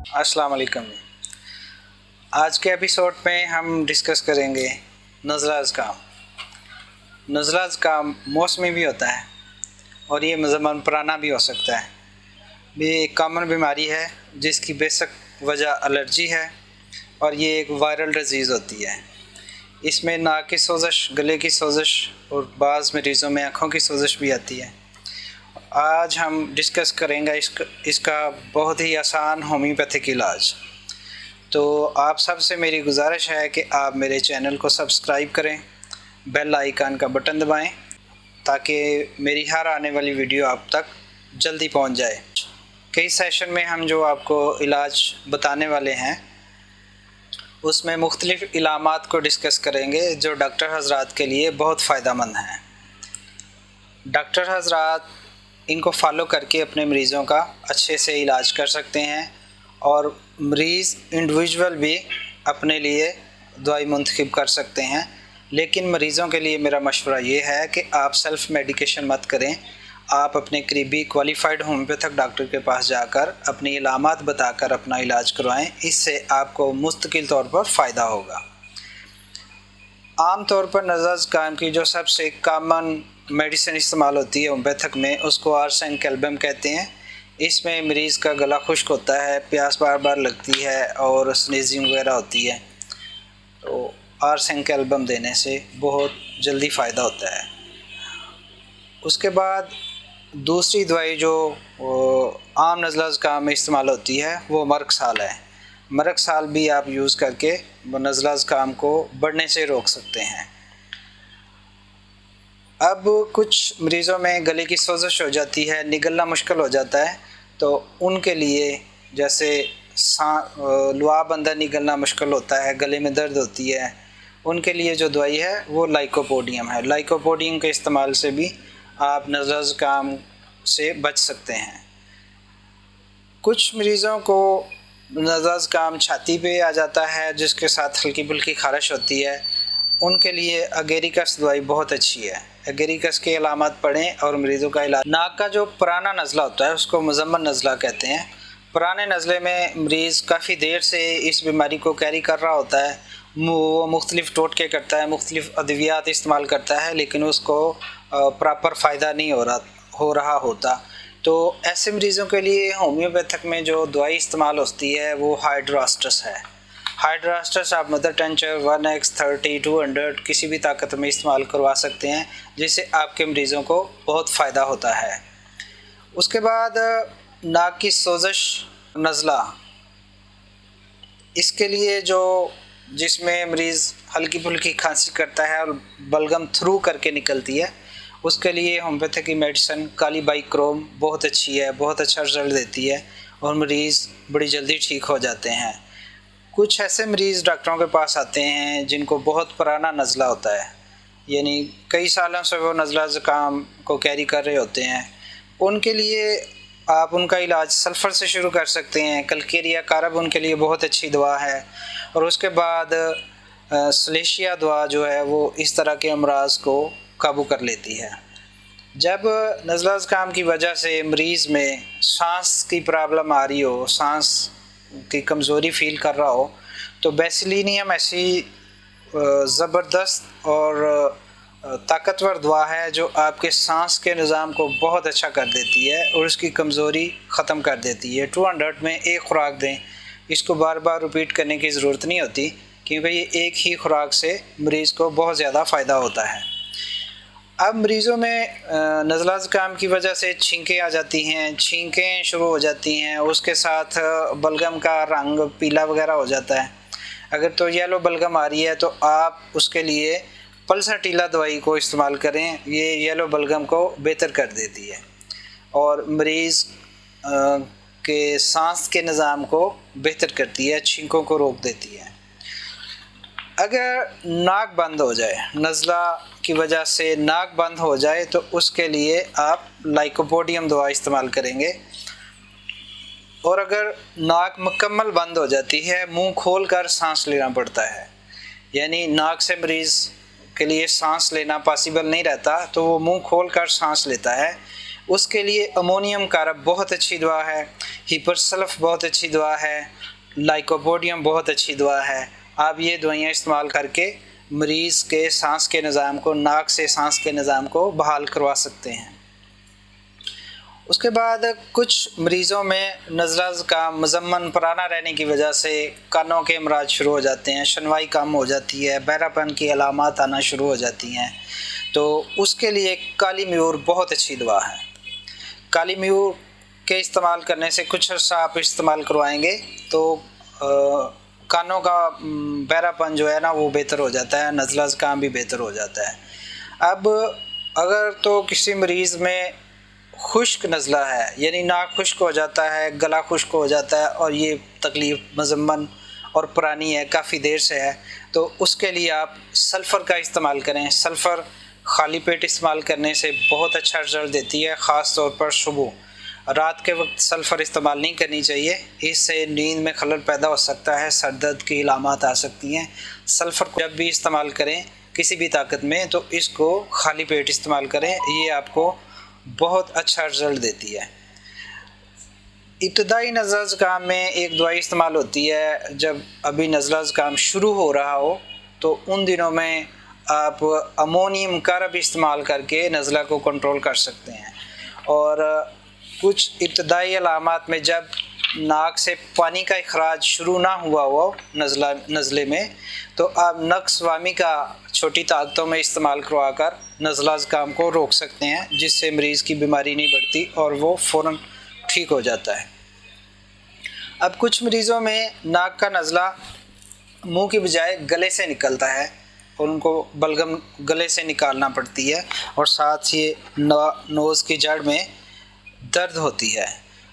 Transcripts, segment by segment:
अस्सलाम वालेकुम। आज के एपिसोड में हम डिस्कस करेंगे नज़ला ज़ुकाम। नज़ला ज़ुकाम मौसमी भी होता है और ये ज़बान पुराना भी हो सकता है। ये एक कॉमन बीमारी है जिसकी बेसिक वजह एलर्जी है और ये एक वायरल डिजीज़ होती है। इसमें नाक की सोजिश, गले की सोजिश और बाज़ मरीज़ों में आँखों की सोजिश भी आती है। आज हम डिस्कस करेंगे इसका बहुत ही आसान होम्योपैथिक इलाज। तो आप सबसे मेरी गुजारिश है कि आप मेरे चैनल को सब्सक्राइब करें, बेल आइकन का बटन दबाएं ताकि मेरी हर आने वाली वीडियो आप तक जल्दी पहुंच जाए। कई सेशन में हम जो आपको इलाज बताने वाले हैं उसमें मुख्तलिफ़ इलामात को डिस्कस करेंगे जो डॉक्टर हज़रात के लिए बहुत फ़ायदेमंद हैं। डॉक्टर हज़रात इनको फॉलो करके अपने मरीज़ों का अच्छे से इलाज कर सकते हैं और मरीज़ इंडिविजुअल भी अपने लिए दवाई मुंतखब कर सकते हैं। लेकिन मरीज़ों के लिए मेरा मशवरा ये है कि आप सेल्फ़ मेडिकेशन मत करें। आप अपने करीबी क्वालिफाइड होम्योपैथिक डॉक्टर के पास जाकर अपनी इलामात बताकर अपना इलाज करवाएं। इससे आपको मुस्तकिल तौर पर फ़ायदा होगा। आम तौर पर नज़ला ज़ुकाम की जो सबसे कॉमन मेडिसिन इस्तेमाल होती है होम्योपैथिक में, उसको आर्सेनिक एल्बम कहते हैं। इसमें मरीज़ का गला खुश्क होता है, प्यास बार बार लगती है और स्नीजिंग वगैरह होती है, तो आर्सेनिक एल्बम देने से बहुत जल्दी फ़ायदा होता है। उसके बाद दूसरी दवाई जो आम नज़ला ज़ुकाम में इस्तेमाल होती है वो मरक साल है। मरक साल भी आप यूज़ करके नज़ला ज़ुकाम को बढ़ने से रोक सकते हैं। अब कुछ मरीज़ों में गले की सोजिश हो जाती है, निगलना मुश्किल हो जाता है, तो उनके लिए जैसे लुआब अंदर निगलना मुश्किल होता है, गले में दर्द होती है, उनके लिए जो दवाई है वो लाइकोपोडियम है। लाइकोपोडियम के इस्तेमाल से भी आप नज़ला ज़ुकाम से बच सकते हैं। कुछ मरीज़ों को नज़ला ज़ुकाम छाती पे आ जाता है जिसके साथ हल्की फुल्की खारिश होती है, उनके लिए अगेरिकस दवाई बहुत अच्छी है। अगेरिकस के अलामत पढ़ें और मरीज़ों का इलाज। नाक का जो पुराना नज़ला होता है उसको मुज़म्मन नज़ला कहते हैं। पुराने नज़ले में मरीज़ काफ़ी देर से इस बीमारी को कैरी कर रहा होता है, वो मुख्तलिफ़ टोटके करता है, मुख्तलिफ़ अद्वियात इस्तेमाल करता है, लेकिन उसको प्रॉपर फ़ायदा नहीं हो रहा होता। तो ऐसे मरीज़ों के लिए होम्योपैथिक में जो दवाई इस्तेमाल होती है वो हाइड्रोस्ट्रस है। हाइड्रोस्ट्रस आप मदर टेंचर 1x30 200 किसी भी ताकत में इस्तेमाल करवा सकते हैं, जिससे आपके मरीज़ों को बहुत फ़ायदा होता है। उसके बाद नाक की सोजिश नज़ला, इसके लिए जिसमें मरीज़ हल्की फुल्की खांसी करता है और बलगम थ्रू करके निकलती है, उसके लिए होम्योपैथिक की मेडिसिन काली बाइक्रोम बहुत अच्छी है, बहुत अच्छा रिज़ल्ट देती है और मरीज़ बड़ी जल्दी ठीक हो जाते हैं। कुछ ऐसे मरीज़ डॉक्टरों के पास आते हैं जिनको बहुत पुराना नज़ला होता है, यानी कई सालों से वो नज़ला ज़ुकाम को कैरी कर रहे होते हैं। उनके लिए आप उनका इलाज सल्फ़र से शुरू कर सकते हैं। कलकेरिया कारब उनके लिए बहुत अच्छी दवा है। और उसके बाद सलेशिया दवा जो है वो इस तरह के अमराज को काबू कर लेती है। जब नज़ला ज़ुकाम की वजह से मरीज़ में सांस की प्रॉब्लम आ रही हो, सांस की कमज़ोरी फ़ील कर रहा हो, तो बेसिलिनियम ऐसी ज़बरदस्त और ताकतवर दवा है जो आपके सांस के निज़ाम को बहुत अच्छा कर देती है और उसकी कमज़ोरी ख़त्म कर देती है। 200 में एक खुराक दें, इसको बार बार रिपीट करने की ज़रूरत नहीं होती, क्योंकि ये एक ही खुराक से मरीज़ को बहुत ज़्यादा फ़ायदा होता है। अब मरीज़ों में नज़ला ज़ुकाम की वजह से छींकें आ जाती हैं, छींकें शुरू हो जाती हैं, उसके साथ बलगम का रंग पीला वगैरह हो जाता है। अगर तो येलो बलगम आ रही है तो आप उसके लिए पल्साटीला दवाई को इस्तेमाल करें, ये येलो बलगम को बेहतर कर देती है और मरीज़ के सांस के निज़ाम को बेहतर करती है, छींकों को रोक देती है। अगर नाक बंद हो जाए, नज़ला की वजह से नाक बंद हो जाए, तो उसके लिए आप लाइकोपोडियम दवा इस्तेमाल करेंगे। और अगर नाक मुकम्मल बंद हो जाती है, मुंह खोलकर सांस लेना पड़ता है, यानी नाक से मरीज़ के लिए सांस लेना पॉसिबल नहीं रहता, तो वो मुंह खोलकर सांस लेता है, उसके लिए अमोनियम कारब बहुत अच्छी दवा है, हिपरसल्फ बहुत अच्छी दवा है, लाइकोपोडियम बहुत अच्छी दवा है। आप ये दवाइयाँ इस्तेमाल करके मरीज़ के सांस के निज़ाम को, नाक से सांस के निज़ाम को बहाल करवा सकते हैं। उसके बाद कुछ मरीज़ों में नज़ला ज़ुकाम मज़म्मन पुराना रहने की वजह से कानों के अमराज शुरू हो जाते हैं, सुनवाई कम हो जाती है, बहरापन की अलामात आना शुरू हो जाती हैं, तो उसके लिए काली मयूर बहुत अच्छी दवा है। काली मयूर के इस्तेमाल करने से कुछ अर्सा आप इस्तेमाल करवाएंगे तो कानों का बहरापन जो है ना वो बेहतर हो जाता है, नज़ला ज़ुकाम भी बेहतर हो जाता है। अब अगर तो किसी मरीज़ में खुश्क नज़ला है, यानी नाक खुश्क हो जाता है, गला खुश्क हो जाता है और ये तकलीफ़ मज़म्मन और पुरानी है, काफ़ी देर से है, तो उसके लिए आप सल्फ़र का इस्तेमाल करें। सल्फ़र खाली पेट इस्तेमाल करने से बहुत अच्छा रिज़ल्ट देती है, ख़ास तौर पर सुबह। रात के वक्त सल्फ़र इस्तेमाल नहीं करनी चाहिए, इससे नींद में खलल पैदा हो सकता है, सर दर्द की अलामात आ सकती हैं। सल्फ़र को जब भी इस्तेमाल करें किसी भी ताकत में तो इसको खाली पेट इस्तेमाल करें, ये आपको बहुत अच्छा रिज़ल्ट देती है। इब्तदाई नज़ला ज़ुकाम में एक दवाई इस्तेमाल होती है, जब अभी नज़ला ज़ुकाम शुरू हो रहा हो तो उन दिनों में आप अमोनियम कारब इस्तेमाल करके नज़ला को कंट्रोल कर सकते हैं। और कुछ इब्तदाई अलामात में जब नाक से पानी का इखराज शुरू ना हुआ हो नज़ले में, तो आप नक्स वामी का छोटी ताकतों में इस्तेमाल करवा कर नज़ला ज़ुकाम को रोक सकते हैं, जिससे मरीज़ की बीमारी नहीं बढ़ती और वो फ़ौरन ठीक हो जाता है। अब कुछ मरीज़ों में नाक का नज़ला मुंह की बजाय गले से निकलता है और उनको बलगम गले से निकालना पड़ती है और साथ ही नोज़ की जड़ में दर्द होती है।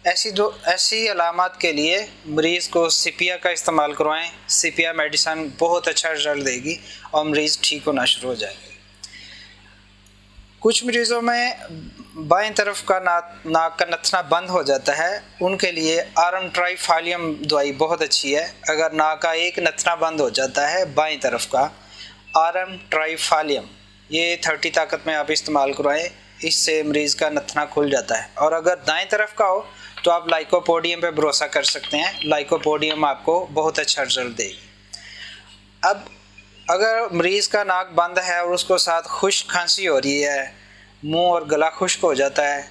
ऐसी अलामत के लिए मरीज़ को सिपिया का इस्तेमाल करवाएं। सिपिया मेडिसिन बहुत अच्छा रिजल्ट देगी और मरीज़ ठीक होना शुरू हो जाएगा। कुछ मरीज़ों में बाएं तरफ का नाक का नथना बंद हो जाता है, उनके लिए आरम ट्राइफालियम दवाई बहुत अच्छी है। अगर नाक का एक नथना बंद हो जाता है बाएं तरफ का, आरम ट्राइफालियम ये 30 ताकत में आप इस्तेमाल करवाएं, इससे मरीज़ का नथना खुल जाता है। और अगर दाएं तरफ का हो तो आप लाइकोपोडियम पे भरोसा कर सकते हैं, लाइकोपोडियम आपको बहुत अच्छा रिजल्ट देगी। अब अगर मरीज़ का नाक बंद है और उसको साथ खुश्क खांसी हो रही है, मुंह और गला खुश्क हो जाता है,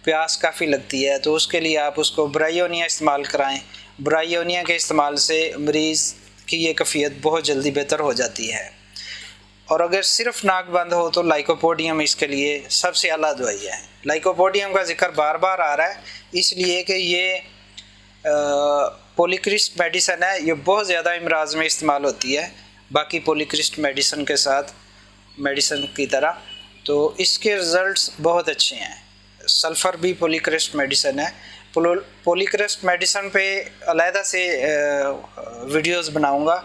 प्यास काफ़ी लगती है, तो उसके लिए आप उसको ब्रायोनिया इस्तेमाल कराएं। ब्रायोनिया के इस्तेमाल से मरीज़ की ये कैफियत बहुत जल्दी बेहतर हो जाती है। और अगर सिर्फ नाक बंद हो तो लाइकोपोडियम इसके लिए सबसे आला दवाई है। लाइकोपोडियम का जिक्र बार बार आ रहा है इसलिए कि ये पॉलीक्रिस्ट मेडिसिन है, ये बहुत ज़्यादा इमराज में इस्तेमाल होती है बाकी पॉलीक्रिस्ट मेडिसिन के साथ, मेडिसिन की तरह, तो इसके रिज़ल्ट्स बहुत अच्छे हैं। सल्फ़र भी पॉलीक्रिस्ट मेडिसिन है। पॉलीक्रिस्ट मेडिसिन पे अलहदा से वीडियोस बनाऊंगा,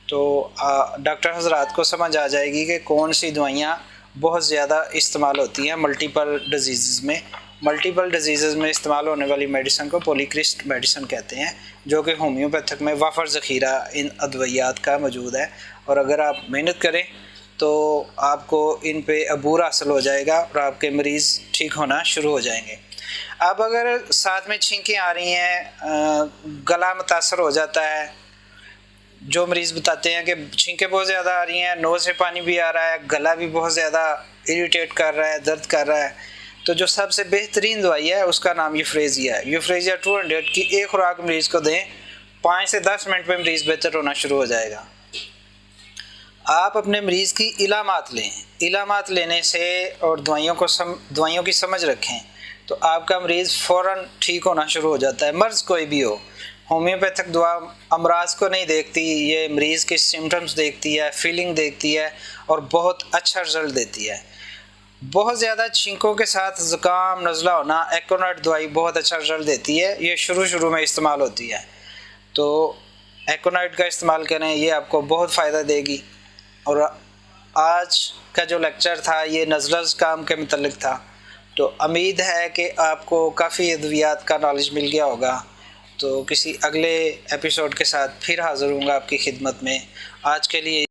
तो डॉक्टर हज़रात को समझ आ जाएगी कि कौन सी दवाइयाँ बहुत ज़्यादा इस्तेमाल होती हैं मल्टीपल डिजीज़ में। मल्टीपल डिजीज़ में इस्तेमाल होने वाली मेडिसिन को पॉलीक्रिस्ट मेडिसिन कहते हैं, जो कि होम्योपैथिक में वाफर ज़ख़ीरा इन अद्वियात का मौजूद है। और अगर आप मेहनत करें तो आपको इन पे अबूर हासिल हो जाएगा और आपके मरीज़ ठीक होना शुरू हो जाएंगे। अब अगर साथ में छींकें आ रही हैं, गला मुतासर हो जाता है, जो मरीज़ बताते हैं कि छींकें बहुत ज़्यादा आ रही हैं, नोज़ से पानी भी आ रहा है, गला भी बहुत ज़्यादा इरिटेट कर रहा है, दर्द कर रहा है, तो जो सबसे बेहतरीन दवाई है उसका नाम यूफ्रेजिया है। यूफ्रेजिया 200 की एक खुराक मरीज़ को दें, 5 से 10 मिनट में मरीज़ बेहतर होना शुरू हो जाएगा। आप अपने मरीज़ की इलामात लें, इलामात लेने से और दवाइयों की समझ रखें तो आपका मरीज़ फ़ौरन ठीक होना शुरू हो जाता है। मर्ज़ कोई भी हो, होम्योपैथिक दवा अमराज को नहीं देखती, ये मरीज़ के सिम्टम्स देखती है, फीलिंग देखती है और बहुत अच्छा रिज़ल्ट देती है। बहुत ज़्यादा छींकों के साथ ज़ुकाम नज़ला होना, एकोनाट दवाई बहुत अच्छा रिज़ल्ट देती है, ये शुरू में इस्तेमाल होती है, तो एकोनाट का इस्तेमाल करें, ये आपको बहुत फ़ायदा देगी। और आज का जो लेक्चर था ये नज़ला ज़ुकाम के मुतल्लिक़ था, तो उम्मीद है कि आपको काफ़ी अद्वियात का नॉलेज मिल गया होगा। तो किसी अगले एपिसोड के साथ फिर हाज़िर हूँगा आपकी खिदमत में। आज के लिए